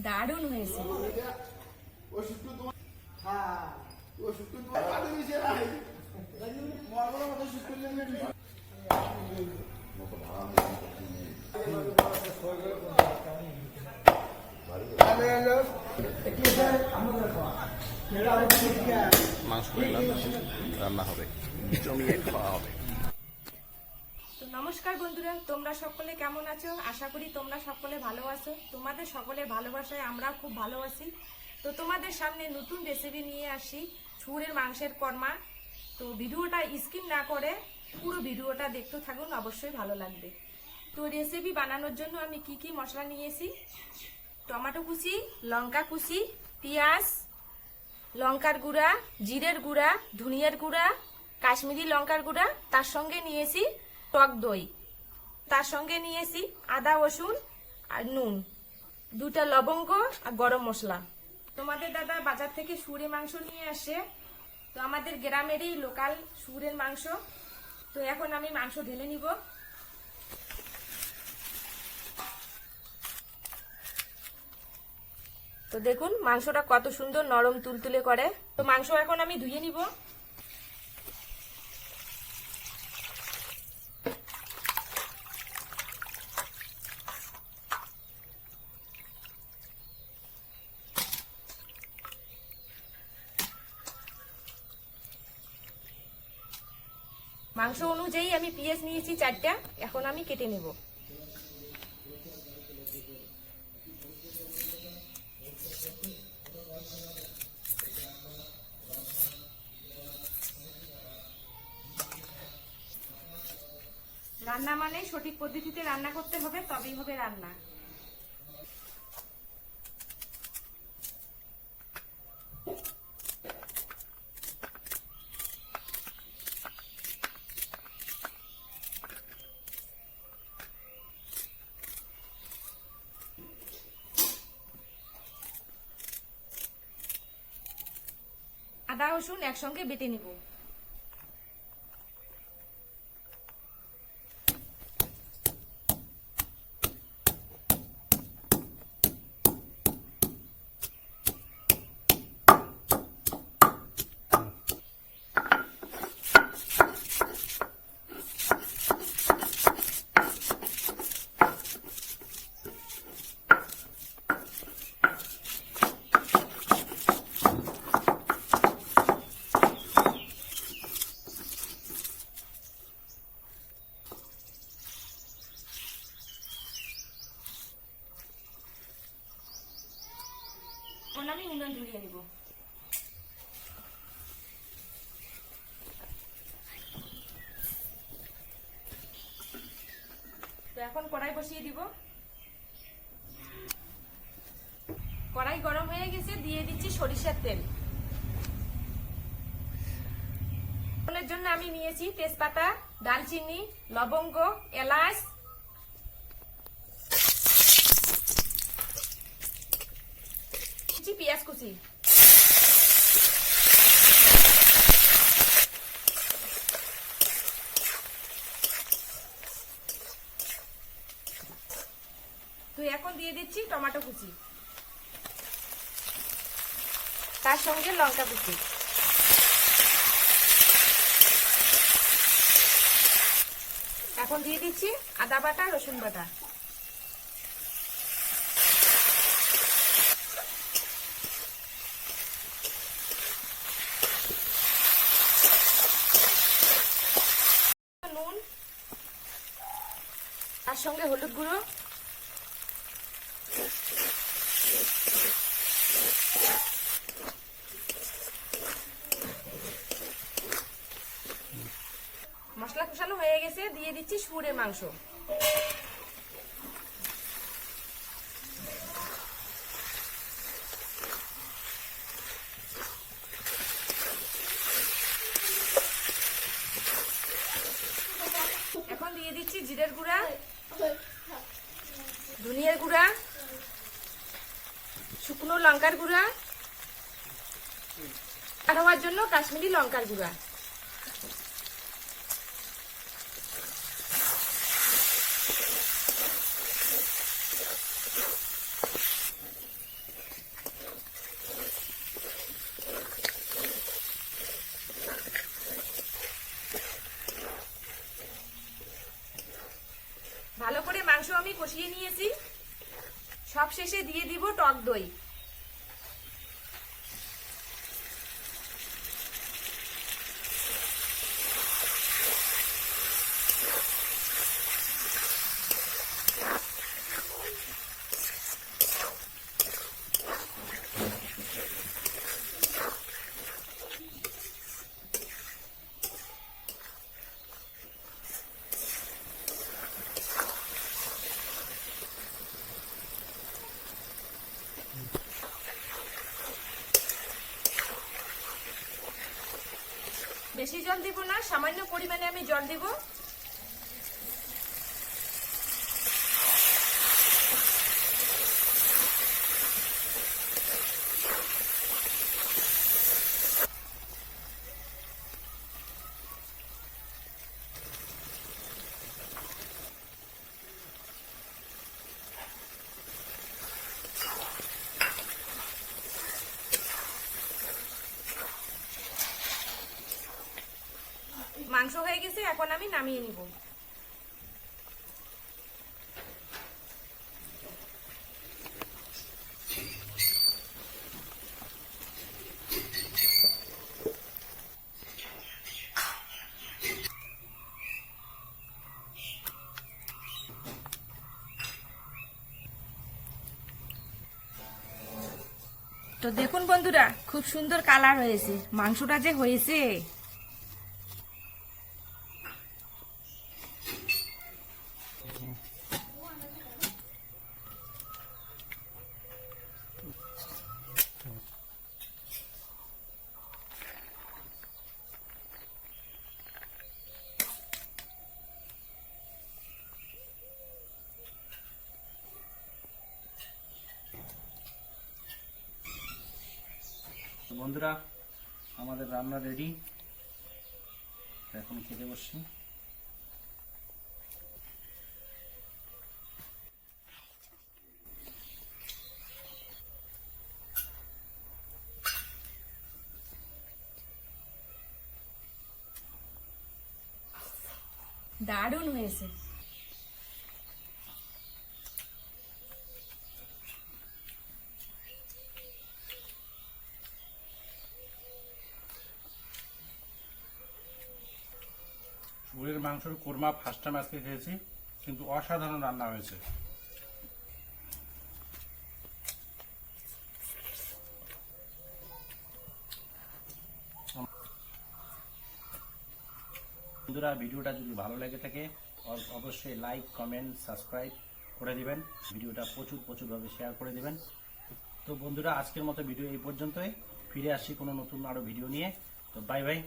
দারুণ হয়েছে। মাংস রান্না হবে, জমিয়ে খাওয়া হবে। নমস্কার বন্ধুরা, তোমরা সকলে কেমন আছো? আশা করি তোমরা সকলে ভালো আছো। তোমাদের সকলের ভালোবাসায় আমরা খুব ভালো আছি। তো তোমাদের সামনে নতুন রেসিপি নিয়ে আসি, শুয়োরের মাংসের কর্মা। তো ভিডিওটা স্কিপ না করে পুরো ভিডিওটা দেখতে থাকুন, অবশ্যই ভালো লাগবে। তো রেসিপি বানানোর জন্য আমি কি কি মশলা নিয়েছি: টমেটো কুচি, লঙ্কা কুচি, পেঁয়াজ, লঙ্কার গুঁড়া, জিরের গুঁড়া, ধনিয়ার গুঁড়া, কাশ্মীরি লঙ্কার গুঁড়া, তার সঙ্গে নিয়েছি টক দই, তার সঙ্গে নিয়েছি আদা রসুন আর নুন, 2টা লবঙ্গ আর গরম মশলা। তোমাদের দাদা বাজার থেকে শুয়োরের মাংস নিয়ে আসে, তো আমাদের গ্রামেরই লোকাল শুয়োরের মাংস। তো এখন আমি মাংস ঢেলে নিব। তো দেখুন মাংসটা কত সুন্দর নরম তুলতুলে করে। তো মাংস এখন আমি ধুয়ে নিব। মাংস অনুযায়ী আমি পেঁয়াজ নিয়েছি 4টা, এখন আমি কেটে নেব। রান্না মানে সঠিক পদ্ধতিতে রান্না করতে হবে, তবেই হবে রান্না। আদা রসুন একসঙ্গে বেটে নিব। আমি উনুন ধরিয়ে নিব। তো এখন কড়াই বসিয়ে দিব। কড়াই গরম হয়ে গেছে, দিয়ে দিচ্ছি সরিষার তেল। ফোড়নের জন্য আমি নিয়েছি তেজপাতা, দারচিনি, লবঙ্গ, এলাচ, পেঁয়াজ কুচি। তো এখন দিয়ে দিচ্ছি টমেটো কুচি, তার সঙ্গে লঙ্কা কুচি। এখন দিয়ে দিচ্ছি আদা বাটা, রসুন বাটা। নুন, তার সঙ্গে হলুদ গুঁড়ো, মশলা কষানো হয়ে গেছে, দিয়ে দিচ্ছি শুয়োরের মাংস। ধনিয়ার গুঁড়া, শুকনো লঙ্কার গুঁড়া, আর হওয়ার জন্য কাশ্মীরি লঙ্কার গুঁড়া। ভালো করে মাংস আমি কষিয়ে নিয়েছি। সব শেষে দিয়ে দিব টক দই। বেশি জল দিব না, সামান্য পরিমাণে আমি জল দিব। মাংস হয়ে গেছে, এখন আমি নামিয়ে নিব। তো দেখুন বন্ধুরা, খুব সুন্দর কালার হয়েছে, মাংসটা যে হয়েছে। বন্ধুরা, আমাদের রান্না রেডি, এখন খেতে বসছি। দারুণ হয়েছে। শুয়োরের মাংসের কোরমা ফার্স্ট টাইম আজকে খেয়েছি, কিন্তু অসাধারণ রান্না হয়েছে। বন্ধুরা, ভিডিওটা যদি ভালো লেগে থাকে অবশ্যই লাইক, কমেন্ট, সাবস্ক্রাইব করে দিবেন। ভিডিওটা প্রচুরভাবে শেয়ার করে দিবেন। তো বন্ধুরা, আজকের মতো ভিডিও এই পর্যন্তই। ফিরে আসছি কোনো নতুন আরো ভিডিও নিয়ে। তো বাই বাই।